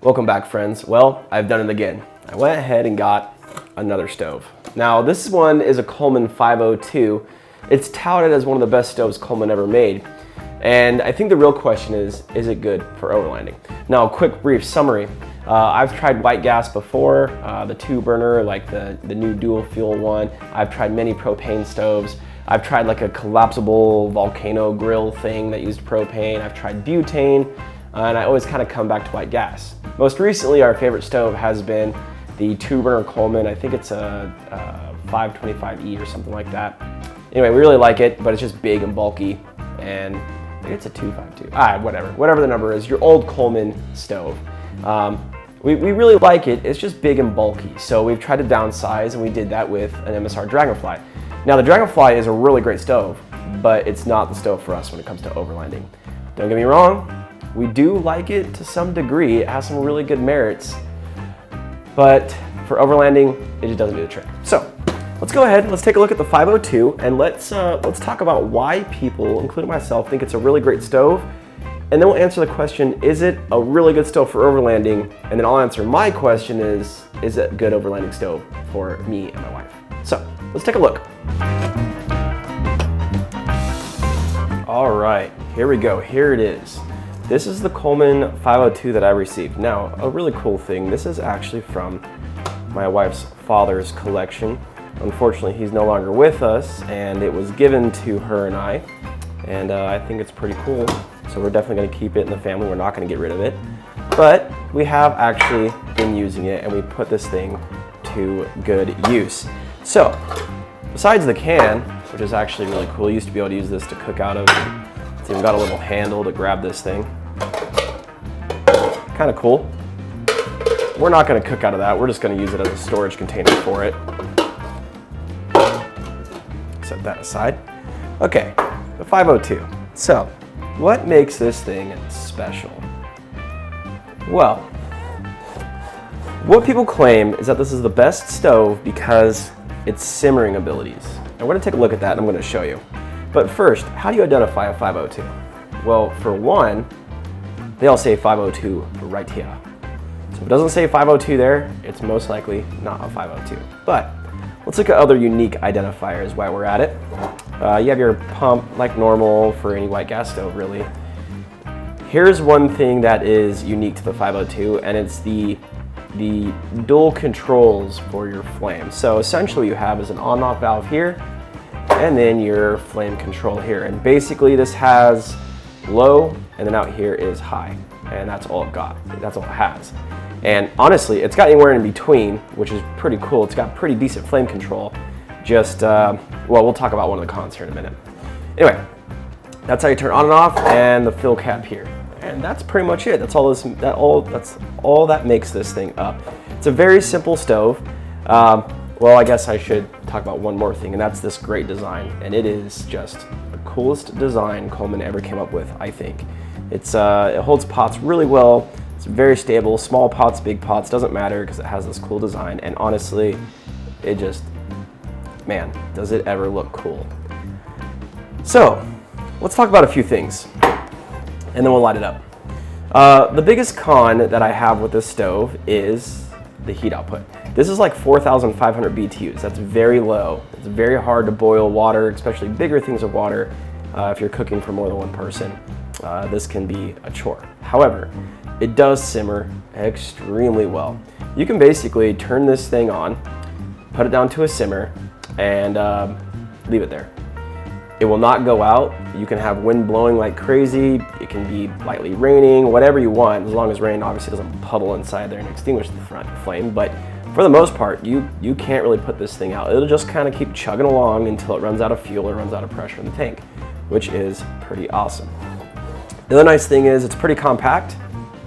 Welcome back, friends. Well, I've done it again. I went ahead and got another stove. Now, this one is a Coleman 502. It's touted as one of the best stoves Coleman ever made. And I think the real question is it good for overlanding? Now, a quick brief summary. I've tried white gas before, the 2-burner, like the new dual fuel one. I've tried many propane stoves. I've tried like a collapsible volcano grill thing that used propane. I've tried butane, and I always kind of come back to white gas. Most recently, our favorite stove has been the 2-burner Coleman. I think it's a 525E or something like that. Anyway, we really like it, but it's just big and bulky, and I think it's a 252. Whatever the number is, your old Coleman stove. We really like it. It's just big and bulky, so we've tried to downsize, and we did that with an MSR Dragonfly. Now, the Dragonfly is a really great stove, but it's not the stove for us when it comes to overlanding. Don't get me wrong, we do like it to some degree. It has some really good merits, but for overlanding, it just doesn't do the trick. So let's go ahead, let's take a look at the 502, and let's talk about why people, including myself, think it's a really great stove. And then we'll answer the question, is it a really good stove for overlanding? And then I'll answer my question is it a good overlanding stove for me and my wife? So let's take a look. All right, here we go, here it is. This is the Coleman 502 that I received. Now, a really cool thing, this is actually from my wife's father's collection. Unfortunately, he's no longer with us, and it was given to her and I think it's pretty cool. So we're definitely gonna keep it in the family. We're not gonna get rid of it. But we have actually been using it, and we put this thing to good use. So, besides the can, which is actually really cool, you used to be able to use this to cook out of. It's even got a little handle to grab this thing. Kind of cool. We're not gonna cook out of that. We're just gonna use it as a storage container for it. Set that aside. Okay, the 502. So, what makes this thing special? Well, what people claim is that this is the best stove because its simmering abilities. And we're gonna take a look at that and I'm gonna show you. But first, how do you identify a 502? Well, for one, they all say 502 right here. So if it doesn't say 502 there, it's most likely not a 502. But let's look at other unique identifiers while we're at it. You have your pump like normal for any white gas stove, really. Here's one thing that is unique to the 502, and it's the dual controls for your flame. So essentially what you have is an on-off valve here, and then your flame control here. And basically this has low, and then out here is high. And that's all it got, that's all it has. And honestly, it's got anywhere in between, which is pretty cool. It's got pretty decent flame control. Just, well, we'll talk about one of the cons here in a minute. Anyway, that's how you turn on and off, and the fill cap here. And that's pretty much it. That's all that makes this thing up. It's a very simple stove. Well, I guess I should talk about one more thing, and that's this great design. And it is just the coolest design Coleman ever came up with, I think. It holds pots really well. It's very stable, small pots, big pots, doesn't matter because it has this cool design. And honestly, it just, man, does it ever look cool. So, let's talk about a few things, and then we'll light it up. The biggest con that I have with this stove is the heat output. This is like 4,500 BTUs. That's very low. It's very hard to boil water, especially bigger things of water, if you're cooking for more than one person. This can be a chore. However, it does simmer extremely well. You can basically turn this thing on, put it down to a simmer, and leave it there. It will not go out. You can have wind blowing like crazy. It can be lightly raining, whatever you want, as long as rain obviously doesn't puddle inside there and extinguish the front flame. But for the most part, you can't really put this thing out. It'll just kind of keep chugging along until it runs out of fuel or runs out of pressure in the tank, which is pretty awesome. The other nice thing is it's pretty compact,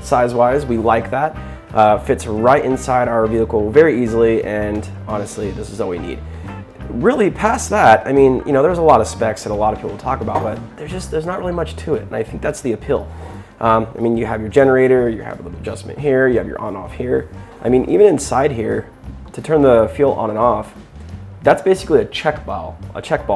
size-wise. We like that. Fits right inside our vehicle very easily, and honestly, this is all we need. Really, past that, I mean, you know, there's a lot of specs that a lot of people talk about, but there's not really much to it, and I think that's the appeal. I mean, you have your generator, you have a little adjustment here, you have your on-off here. I mean, even inside here, to turn the fuel on and off, that's basically a check ball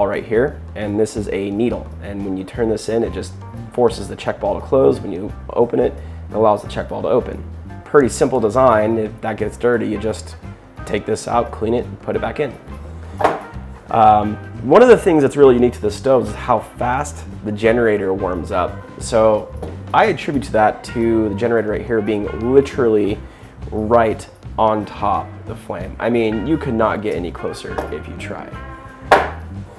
right here, and this is a needle. And when you turn this in, it just forces the check ball to close. When you open it, it allows the check ball to open. pretty simple design. If that gets dirty, you just take this out, clean it, and put it back in. One of the things that's really unique to the stoves is how fast the generator warms up. So I attribute to that to the generator right here being literally right on top of the flame. I mean, you could not get any closer if you tried.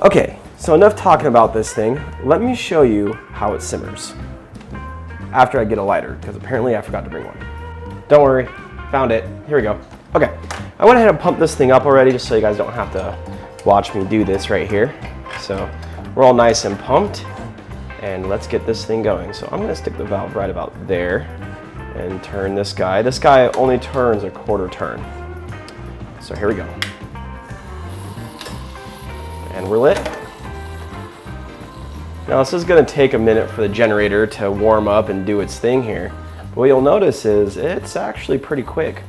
Okay, so enough talking about this thing. Let me show you how it simmers after I get a lighter, because apparently I forgot to bring one. Don't worry, found it. Here we go. Okay, I went ahead and pumped this thing up already just so you guys don't have to watch me do this right here. So we're all nice and pumped, and let's get this thing going. So I'm gonna stick the valve right about there and turn this guy. This guy only turns a quarter turn. So here we go. And we're lit. Now this is gonna take a minute for the generator to warm up and do its thing here. But what you'll notice is it's actually pretty quick.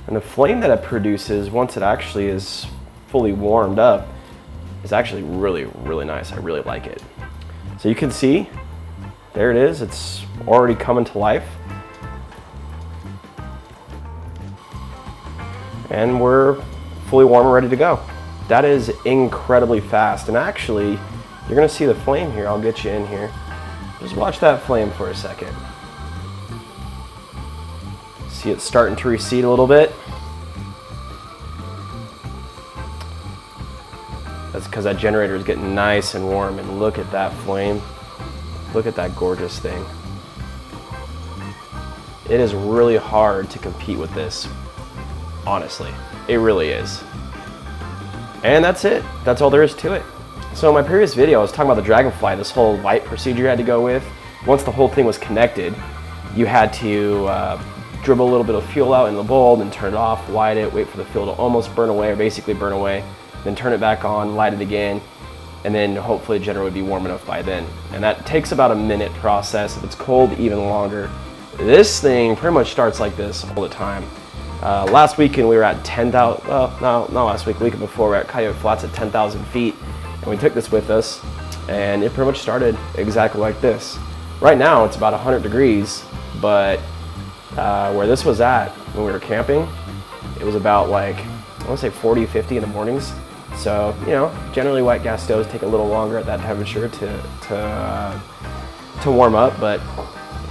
And the flame that it produces once it actually is fully warmed up is actually really, really nice. I really like it. So you can see, there it is. It's already coming to life. And we're fully warm and ready to go. That is incredibly fast. And actually, you're gonna see the flame here. I'll get you in here. Just watch that flame for a second. See it starting to recede a little bit. That's because that generator is getting nice and warm, and look at that flame. Look at that gorgeous thing. It is really hard to compete with this, honestly. It really is. And that's it. That's all there is to it. So in my previous video, I was talking about the Dragonfly, this whole light procedure you had to go with. Once the whole thing was connected, you had to dribble a little bit of fuel out in the bowl, then turn it off, light it, wait for the fuel to almost burn away, or basically burn away, then turn it back on, light it again, and then hopefully the generator would be warm enough by then. And that takes about a minute process. If it's cold, even longer. This thing pretty much starts like this all the time. Last weekend we were at 10,000, well, no, not last week, the weekend before, we were at Coyote Flats at 10,000 feet, and we took this with us, and it pretty much started exactly like this. Right now it's about 100 degrees, but where this was at when we were camping, it was about like, I want to say 40, 50 in the mornings. So, you know, generally white gas stoves take a little longer at that temperature to warm up, but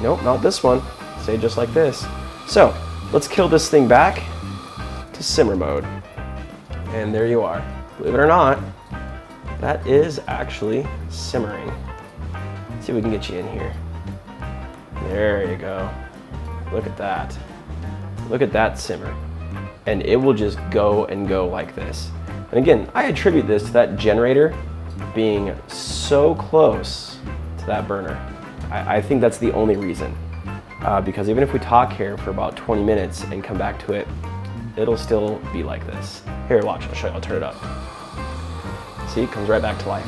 nope, not this one. Stay just like this. So let's kill this thing back to simmer mode. And there you are. Believe it or not, that is actually simmering. Let's see if we can get you in here. There you go. Look at that. Look at that simmer. And it will just go and go like this. And again, I attribute this to that generator being so close to that burner. I think that's the only reason. Because even if we talk here for about 20 minutes and come back to it, it'll still be like this. Here, watch, I'll show you, I'll turn it up. See, it comes right back to life.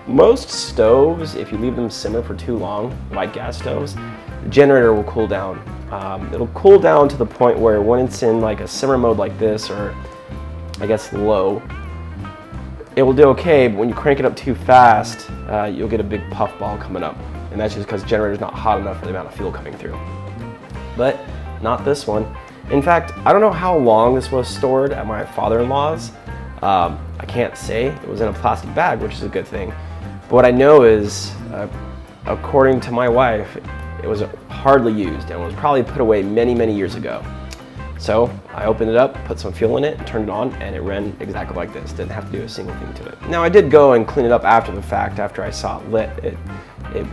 Most stoves, if you leave them simmer for too long, white gas stoves, the generator will cool down. It'll cool down to the point where when it's in like a simmer mode like this, or I guess low, it will do okay, but when you crank it up too fast, you'll get a big puff ball coming up. And that's just because the generator's not hot enough for the amount of fuel coming through. But not this one. In fact, I don't know how long this was stored at my father-in-law's. I can't say. It was in a plastic bag, which is a good thing. But what I know is, according to my wife, it was hardly used and was probably put away many, many years ago. So I opened it up, put some fuel in it, turned it on, and it ran exactly like this. Didn't have to do a single thing to it. Now I did go and clean it up after the fact, after I saw it lit. It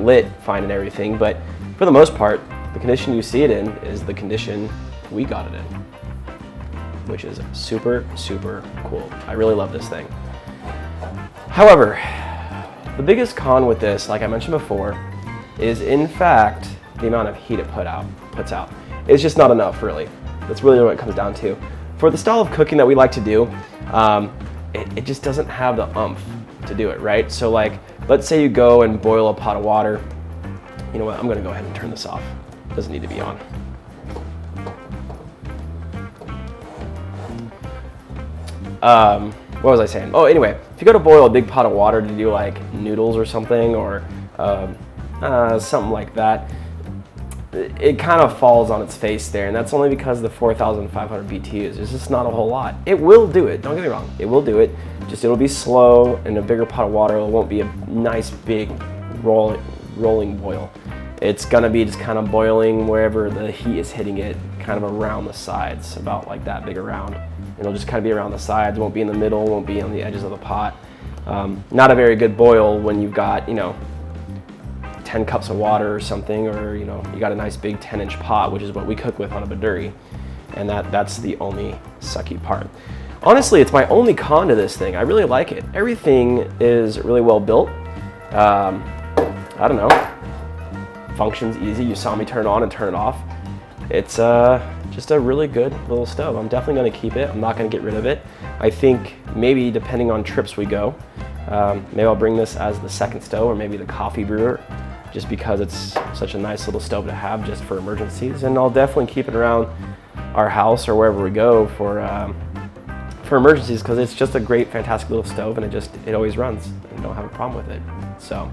lit fine and everything, but for the most part, the condition you see it in is the condition we got it in, which is super, super cool. I really love this thing. However, the biggest con with this, like I mentioned before, is in fact the amount of heat it puts out. It's just not enough, really. That's really what it comes down to. For the style of cooking that we like to do, it just doesn't have the oomph to do it, right? So like, let's say you go and boil a pot of water. You know what, I'm gonna go ahead and turn this off. It doesn't need to be on. What was I saying? Oh, anyway, if you go to boil a big pot of water to do like noodles or something, or something like that, it kind of falls on its face there, and that's only because the 4,500 BTUs. There's just not a whole lot. It will do it, don't get me wrong, it will do it, just it'll be slow in a bigger pot of water. It won't be a nice big rolling boil. It's gonna be just kind of boiling wherever the heat is hitting it, kind of around the sides, about like that big around. It'll just kind of be around the sides, won't be in the middle, won't be on the edges of the pot. Not a very good boil when you've got, 10 cups of water or something, or you got a nice big 10-inch pot, which is what we cook with on a baduri, and that's the only sucky part. Honestly, it's my only con to this thing. I really like it. Everything is really well built. I don't know, functions easy. You saw me turn it on and turn it off. It's just a really good little stove. I'm definitely going to keep it. I'm not going to get rid of it. I think maybe depending on trips we go, maybe I'll bring this as the second stove, or maybe the coffee brewer, just because it's such a nice little stove to have just for emergencies. And I'll definitely keep it around our house or wherever we go for emergencies, because it's just a great, fantastic little stove, and it always runs and don't have a problem with it. So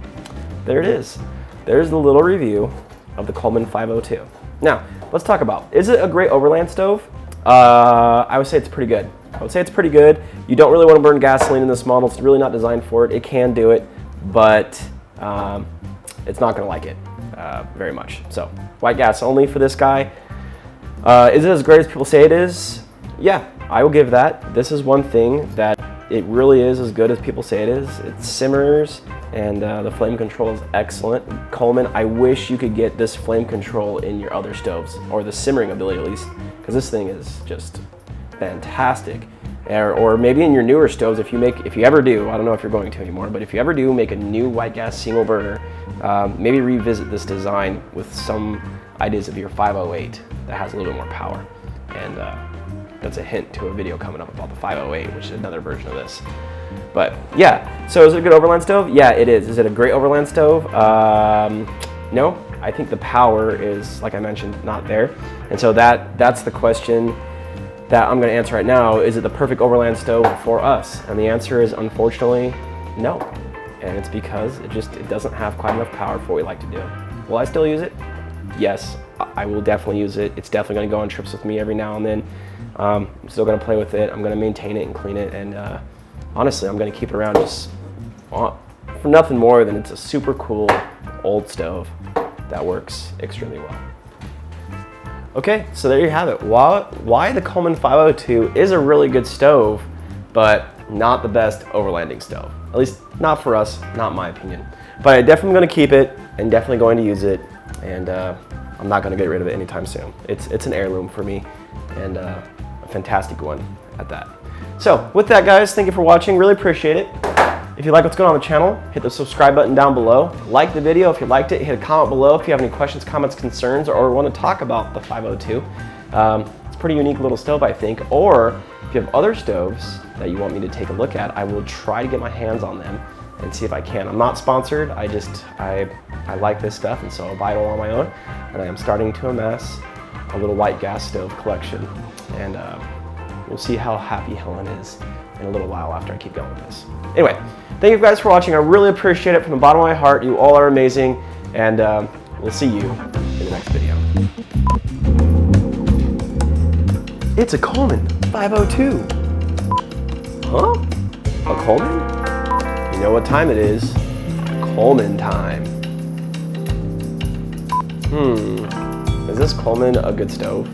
there it is. There's the little review of the Coleman 502. Now let's talk about, is it a great Overland stove? I would say it's pretty good. I would say it's pretty good. You don't really want to burn gasoline in this model. It's really not designed for it. It can do it, but it's not going to like it very much. So white gas only for this guy. Is it as great as people say it is? Yeah, I will give that. This is one thing that it really is as good as people say it is. It simmers, and the flame control is excellent. Coleman, I wish you could get this flame control in your other stoves, or the simmering ability at least, because this thing is just fantastic. Or maybe in your newer stoves, if you ever do, I don't know if you're going to anymore, but if you ever do make a new white gas single burner, maybe revisit this design with some ideas of your 508 that has a little bit more power. And that's a hint to a video coming up about the 508, which is another version of this. But yeah, so is it a good Overland stove? Yeah, it is. Is it a great Overland stove? No, I think the power is, like I mentioned, not there. And so that's the question that I'm going to answer right now. Is it the perfect Overland stove for us? And the answer is, unfortunately, no. And it's because it doesn't have quite enough power for what we like to do. Will I still use it? Yes, I will definitely use it. It's definitely going to go on trips with me every now and then. I'm still going to play with it. I'm going to maintain it and clean it. And honestly, I'm going to keep it around just for nothing more than it's a super cool old stove that works extremely well. Okay, so there you have it. Why the Coleman 502 is a really good stove, but not the best overlanding stove. At least not for us, not my opinion. But I'm definitely going to keep it and definitely going to use it, and I'm not going to get rid of it anytime soon. It's an heirloom for me, and a fantastic one at that. So with that, guys, thank you for watching. Really appreciate it. If you like what's going on the channel, hit the subscribe button down below. Like the video if you liked it. Hit a comment below if you have any questions, comments, concerns, or want to talk about the 502. It's a pretty unique little stove, I think. Or if you have other stoves that you want me to take a look at, I will try to get my hands on them and see if I can. I'm not sponsored. I like this stuff, and so I'll buy it all on my own. And I am starting to amass a little white gas stove collection. And we'll see how happy Helen is in a little while after I keep going with this. Anyway, thank you guys for watching. I really appreciate it from the bottom of my heart. You all are amazing, and we'll see you in the next video. It's a Coleman 502. Huh? A Coleman? You know what time it is. Coleman time. Is this Coleman a good stove?